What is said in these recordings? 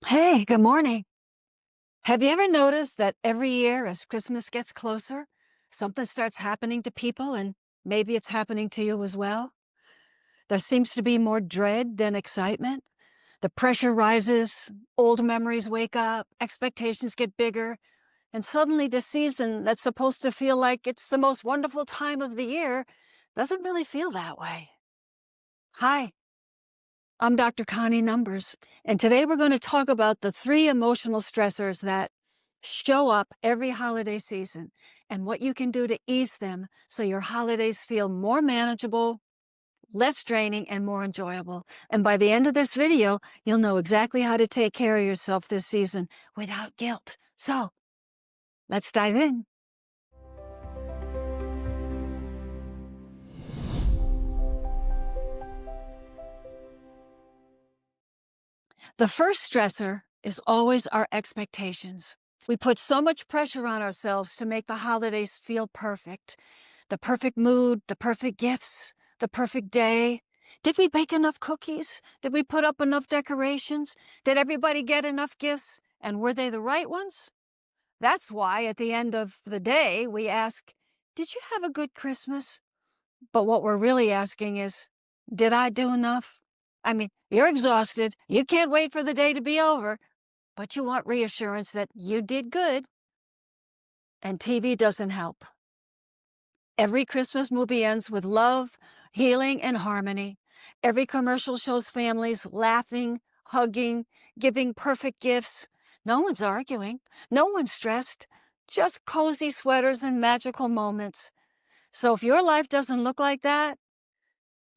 Hey, good morning. Have you ever noticed that every year as Christmas gets closer, something starts happening to people and maybe it's happening to you as well? There seems to be more dread than excitement. The pressure rises, old memories wake up, expectations get bigger, and suddenly the season that's supposed to feel like it's the most wonderful time of the year doesn't really feel that way. Hi, I'm Dr. Connie Numbers, and today we're going to talk about the three emotional stressors that show up every holiday season and what you can do to ease them so your holidays feel more manageable, less draining, and more enjoyable. And by the end of this video, you'll know exactly how to take care of yourself this season without guilt. So let's dive in. The first stressor is always our expectations. We put so much pressure on ourselves to make the holidays feel perfect. The perfect mood, the perfect gifts, the perfect day. Did we bake enough cookies? Did we put up enough decorations? Did everybody get enough gifts? And were they the right ones? That's why at the end of the day, we ask, did you have a good Christmas? But what we're really asking is, did I do enough? I mean, you're exhausted. You can't wait for the day to be over, but you want reassurance that you did good. And TV doesn't help. Every Christmas movie ends with love, healing, and harmony. Every commercial shows families laughing, hugging, giving perfect gifts. No one's arguing. No one's stressed. Just cozy sweaters and magical moments. So if your life doesn't look like that,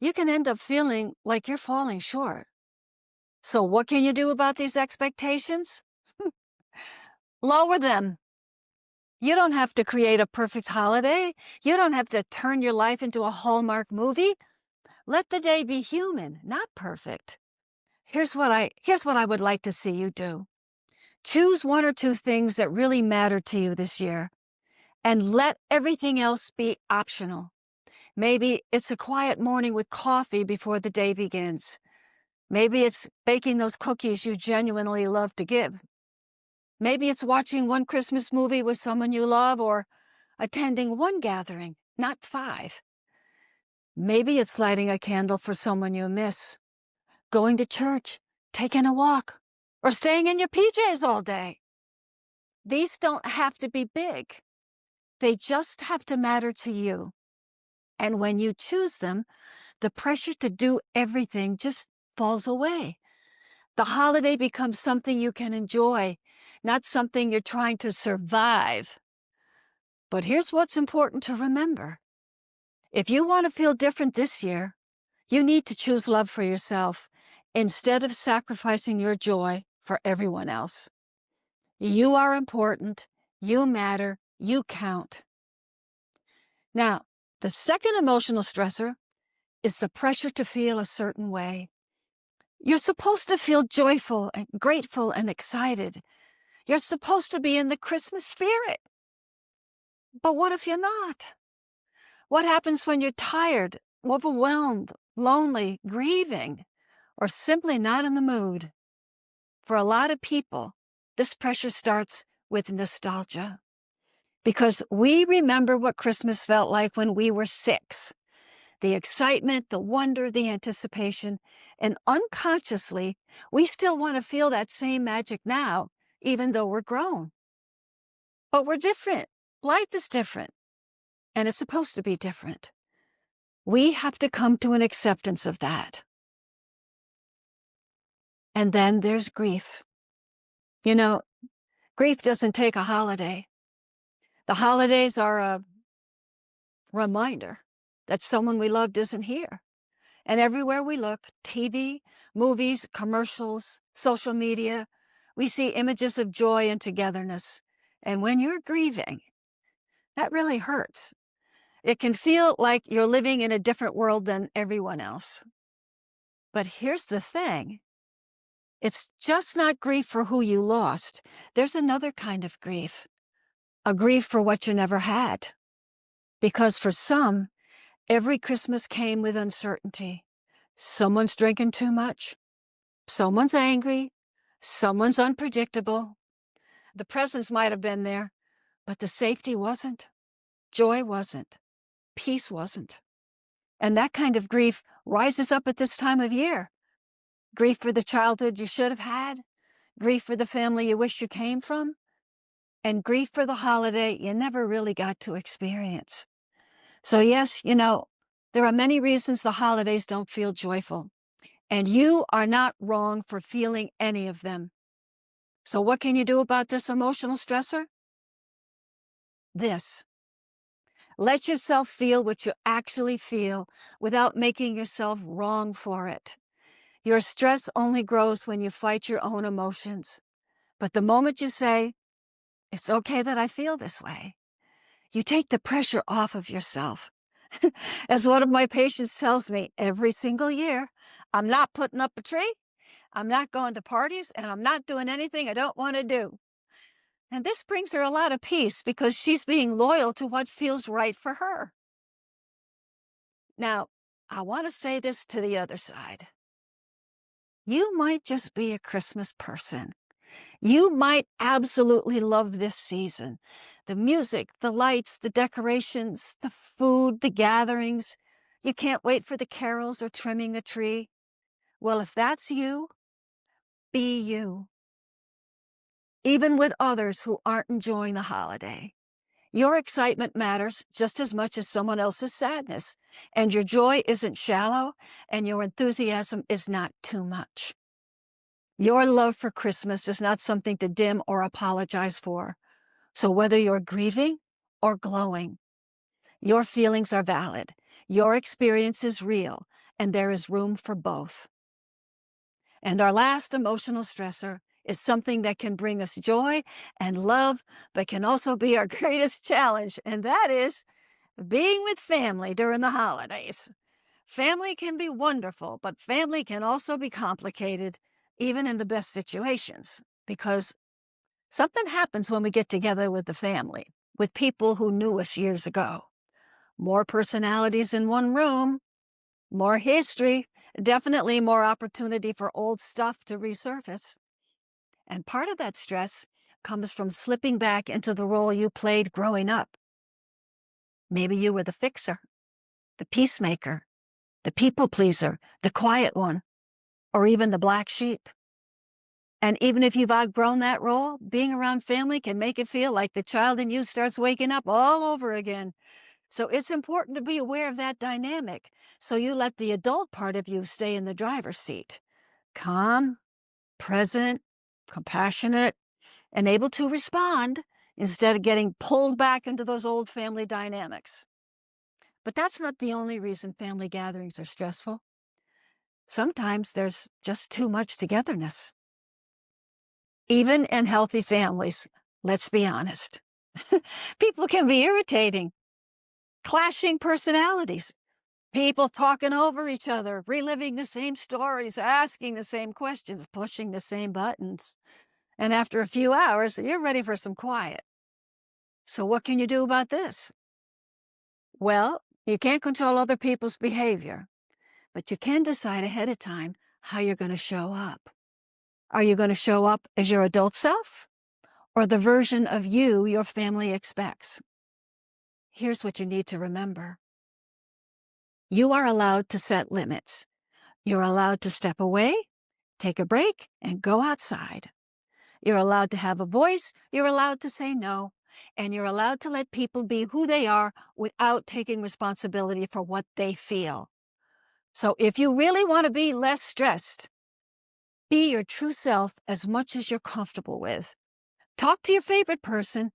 you can end up feeling like you're falling short. So what can you do about these expectations? Lower them. You don't have to create a perfect holiday. You don't have to turn your life into a Hallmark movie. Let the day be human, not perfect. Here's what I would like to see you do. Choose one or two things that really matter to you this year and let everything else be optional. Maybe it's a quiet morning with coffee before the day begins. Maybe it's baking those cookies you genuinely love to give. Maybe it's watching one Christmas movie with someone you love or attending one gathering, not 5. Maybe it's lighting a candle for someone you miss, going to church, taking a walk, or staying in your PJs all day. These don't have to be big. They just have to matter to you. And when you choose them, the pressure to do everything just falls away. The holiday becomes something you can enjoy, not something you're trying to survive. But here's what's important to remember. If you want to feel different this year, you need to choose love for yourself instead of sacrificing your joy for everyone else. You are important, you matter, you count. Now, the second emotional stressor is the pressure to feel a certain way. You're supposed to feel joyful and grateful and excited. You're supposed to be in the Christmas spirit. But what if you're not? What happens when you're tired, overwhelmed, lonely, grieving, or simply not in the mood? For a lot of people, this pressure starts with nostalgia because we remember what Christmas felt like when we were 6. The excitement, the wonder, the anticipation, and unconsciously, we still want to feel that same magic now, even though we're grown. But we're different. Life is different, and it's supposed to be different. We have to come to an acceptance of that. And then there's grief. You know, grief doesn't take a holiday. The holidays are a reminder that someone we loved isn't here. And everywhere we look, TV, movies, commercials, social media, we see images of joy and togetherness. And when you're grieving, that really hurts. It can feel like you're living in a different world than everyone else. But here's the thing. It's just not grief for who you lost. There's another kind of grief, a grief for what you never had. Because for some, every Christmas came with uncertainty. Someone's drinking too much. Someone's angry. Someone's unpredictable. The presence might have been there, but the safety wasn't. Joy wasn't. Peace wasn't. And that kind of grief rises up at this time of year. Grief for the childhood you should have had, grief for the family you wish you came from, and grief for the holiday you never really got to experience. So yes, there are many reasons the holidays don't feel joyful, and you are not wrong for feeling any of them. So what can you do about this emotional stressor? This. Let yourself feel what you actually feel without making yourself wrong for it. Your stress only grows when you fight your own emotions. But the moment you say, it's okay that I feel this way, you take the pressure off of yourself. As one of my patients tells me every single year, I'm not putting up a tree, I'm not going to parties, and I'm not doing anything I don't want to do. And this brings her a lot of peace because she's being loyal to what feels right for her. Now, I want to say this to the other side. You might just be a Christmas person. You might absolutely love this season. The music, the lights, the decorations, the food, the gatherings. You can't wait for the carols or trimming a tree. Well, if that's you, be you. Even with others who aren't enjoying the holiday. Your excitement matters just as much as someone else's sadness, and your joy isn't shallow, and your enthusiasm is not too much. Your love for Christmas is not something to dim or apologize for. So whether you're grieving or glowing, your feelings are valid, your experience is real, and there is room for both. And our last emotional stressor is something that can bring us joy and love, but can also be our greatest challenge, and that is being with family during the holidays. Family can be wonderful, but family can also be complicated, even in the best situations, because something happens when we get together with the family, with people who knew us years ago. More personalities in one room, more history, definitely more opportunity for old stuff to resurface. And part of that stress comes from slipping back into the role you played growing up. Maybe you were the fixer, the peacemaker, the people pleaser, the quiet one, or even the black sheep. And even if you've outgrown that role, being around family can make it feel like the child in you starts waking up all over again. So it's important to be aware of that dynamic, so you let the adult part of you stay in the driver's seat. Calm, present, compassionate, and able to respond instead of getting pulled back into those old family dynamics. But that's not the only reason family gatherings are stressful. Sometimes there's just too much togetherness. Even in healthy families, let's be honest. People can be irritating, clashing personalities, people talking over each other, reliving the same stories, asking the same questions, pushing the same buttons. And after a few hours, you're ready for some quiet. So what can you do about this? Well, you can't control other people's behavior, but you can decide ahead of time how you're going to show up. Are you going to show up as your adult self or the version of you your family expects? Here's what you need to remember. You are allowed to set limits. You're allowed to step away, take a break, and go outside. You're allowed to have a voice. You're allowed to say no. And you're allowed to let people be who they are without taking responsibility for what they feel. So if you really want to be less stressed, be your true self as much as you're comfortable with. Talk to your favorite person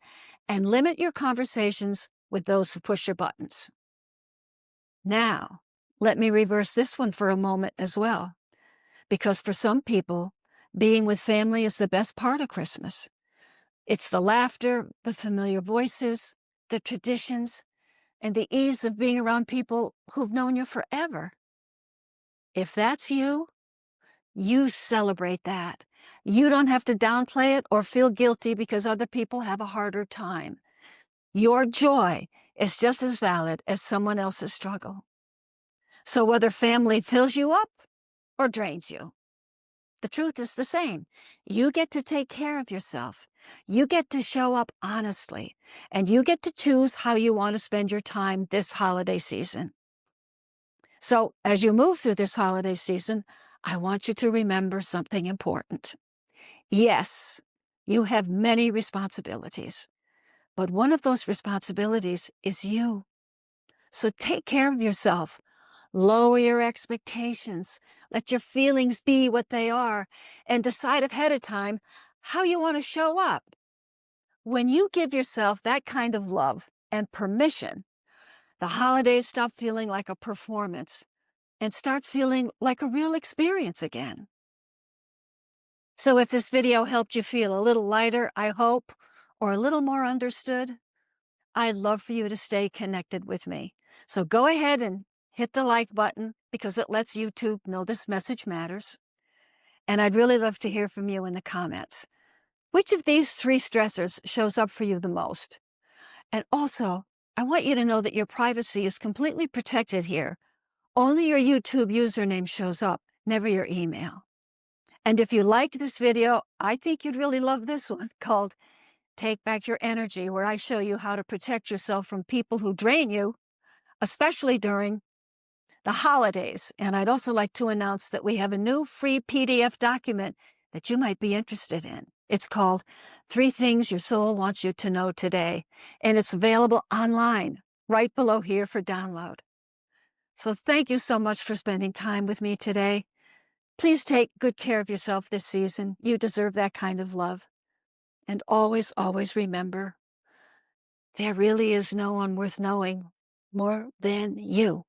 and limit your conversations with those who push your buttons. Now, let me reverse this one for a moment as well, because for some people, being with family is the best part of Christmas. It's the laughter, the familiar voices, the traditions, and the ease of being around people who've known you forever. If that's you, you celebrate that. You don't have to downplay it or feel guilty because other people have a harder time. Your joy is just as valid as someone else's struggle. So whether family fills you up or drains you, The truth is the same. You get to take care of yourself. You get to show up honestly, and you get to choose how you want to spend your time this holiday season. So, as you move through this holiday season, I want you to remember something important. Yes, you have many responsibilities, but one of those responsibilities is you. So take care of yourself. Lower your expectations. Let your feelings be what they are and decide ahead of time how you want to show up. When you give yourself that kind of love and permission, the holidays stop feeling like a performance and start feeling like a real experience again. So if this video helped you feel a little lighter, I hope, or a little more understood, I'd love for you to stay connected with me. So go ahead and hit the like button because it lets YouTube know this message matters. And I'd really love to hear from you in the comments. Which of these 3 stressors shows up for you the most? And also, I want you to know that your privacy is completely protected here. Only your YouTube username shows up, never your email. And if you liked this video, I think you'd really love this one called Take Back Your Energy, where I show you how to protect yourself from people who drain you, especially during the holidays. And I'd also like to announce that we have a new free PDF document that you might be interested in. It's called 3 Things Your Soul Wants You to Know Today, and it's available online right below here for download. So thank you so much for spending time with me today. Please take good care of yourself this season. You deserve that kind of love. And always, always remember, there really is no one worth knowing more than you.